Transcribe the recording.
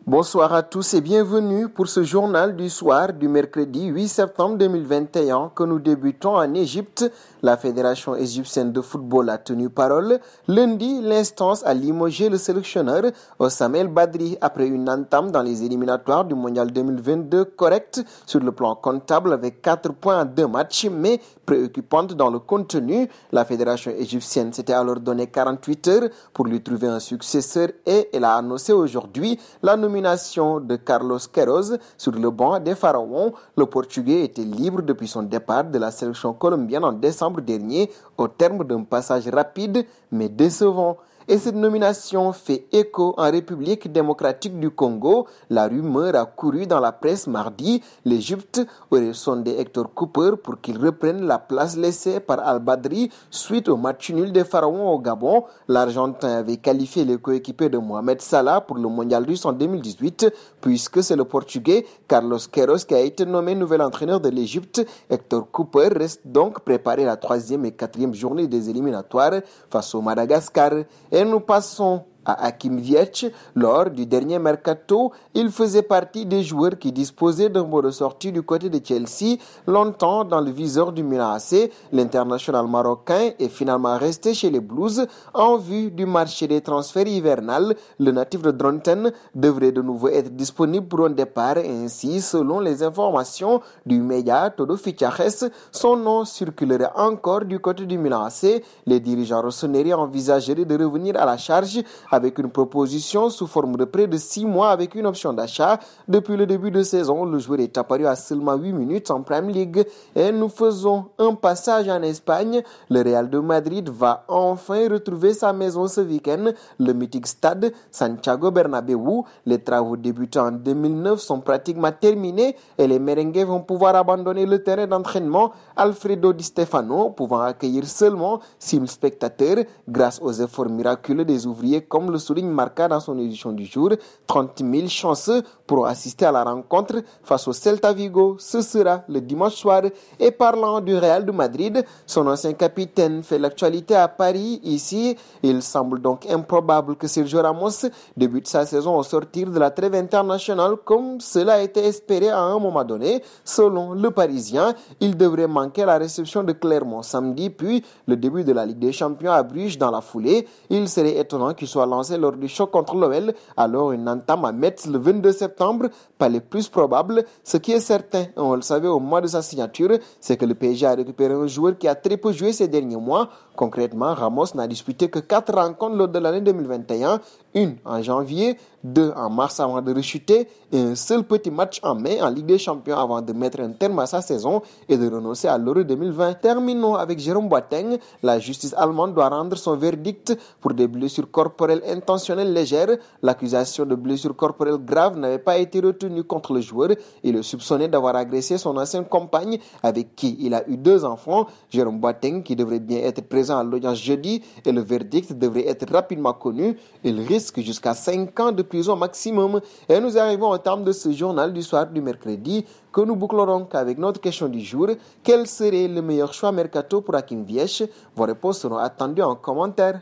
Bonsoir à tous et bienvenue pour ce journal du soir du mercredi 8 septembre 2021 que nous débutons en Égypte. La Fédération égyptienne de football a tenu parole. Lundi, l'instance a limogé le sélectionneur Oussama El Badri après une entame dans les éliminatoires du Mondial 2022 correcte sur le plan comptable avec 4 points en 2 matchs mais préoccupante dans le contenu. La Fédération égyptienne s'était alors donné 48 heures pour lui trouver un successeur et elle a annoncé aujourd'hui la nomination de Carlos Queiroz sur le banc des Pharaons. Le Portugais était libre depuis son départ de la sélection colombienne en décembre dernier au terme d'un passage rapide mais décevant. Et cette nomination fait écho en République démocratique du Congo. La rumeur a couru dans la presse mardi. L'Égypte aurait sondé Hector Cooper pour qu'il reprenne la place laissée par Al-Badri suite au match nul des Pharaons au Gabon. L'Argentin avait qualifié les coéquipiers de Mohamed Salah pour le mondial russe en 2018, puisque c'est le Portugais Carlos Queiroz qui a été nommé nouvel entraîneur de l'Égypte. Hector Cooper reste donc préparé la 3e et 4e journée des éliminatoires face au Madagascar. Et nous passons à Hakim Ziyech. Lors du dernier mercato, il faisait partie des joueurs qui disposaient d'un mot de sortie du côté de Chelsea, longtemps dans le viseur du Milan AC. L'international marocain est finalement resté chez les Blues en vue du marché des transferts hivernal. Le natif de Dronten devrait de nouveau être disponible pour un départ et ainsi, selon les informations du média Todo Fichajes, son nom circulerait encore du côté du Milan AC. Les dirigeants rossoneri envisageraient de revenir à la charge avec une proposition sous forme de près de 6 mois avec une option d'achat. Depuis le début de saison, le joueur est apparu à seulement 8 minutes en Premier League. Et nous faisons un passage en Espagne. Le Real de Madrid va enfin retrouver sa maison ce week-end, le mythique stade Santiago Bernabéu. Les travaux débutés en 2009 sont pratiquement terminés et les merengues vont pouvoir abandonner le terrain d'entraînement Alfredo Di Stefano, pouvant accueillir seulement 6 000 spectateurs grâce aux efforts miraculeux des ouvriers, comme le souligne Marca dans son édition du jour. 30 000 chanceux pour assister à la rencontre face au Celta Vigo. Ce sera le dimanche soir. Et parlant du Real de Madrid, son ancien capitaine fait l'actualité à Paris. Ici, il semble donc improbable que Sergio Ramos débute sa saison au sortir de la trêve internationale comme cela a été espéré à un moment donné. Selon le Parisien, il devrait manquer la réception de Clermont samedi, puis le début de la Ligue des Champions à Bruges dans la foulée. Il serait étonnant qu'il soit lancé lors du choc contre l'OL, alors une entame à Metz le 22 septembre, pas les plus probables. Ce qui est certain, on le savait au mois de sa signature, c'est que le PSG a récupéré un joueur qui a très peu joué ces derniers mois. Concrètement, Ramos n'a disputé que 4 rencontres lors de l'année 2021, une en janvier, 2 en mars avant de rechuter et un seul petit match en mai en Ligue des Champions avant de mettre un terme à sa saison et de renoncer à l'Euro 2020. Terminons avec Jérôme Boateng. La justice allemande doit rendre son verdict pour des blessures corporelles intentionnelles légères. L'accusation de blessures corporelles graves n'avait pas été retenue contre le joueur. Il est soupçonné d'avoir agressé son ancienne compagne avec qui il a eu 2 enfants. Jérôme Boateng, qui devrait bien être présent à l'audience jeudi, et le verdict devrait être rapidement connu. Il risque jusqu'à 5 ans de prison maximum. Et nous arrivons au terme de ce journal du soir du mercredi que nous bouclerons avec notre question du jour. Quel serait le meilleur choix mercato pour Hakim Ziyech? Vos réponses seront attendues en commentaire.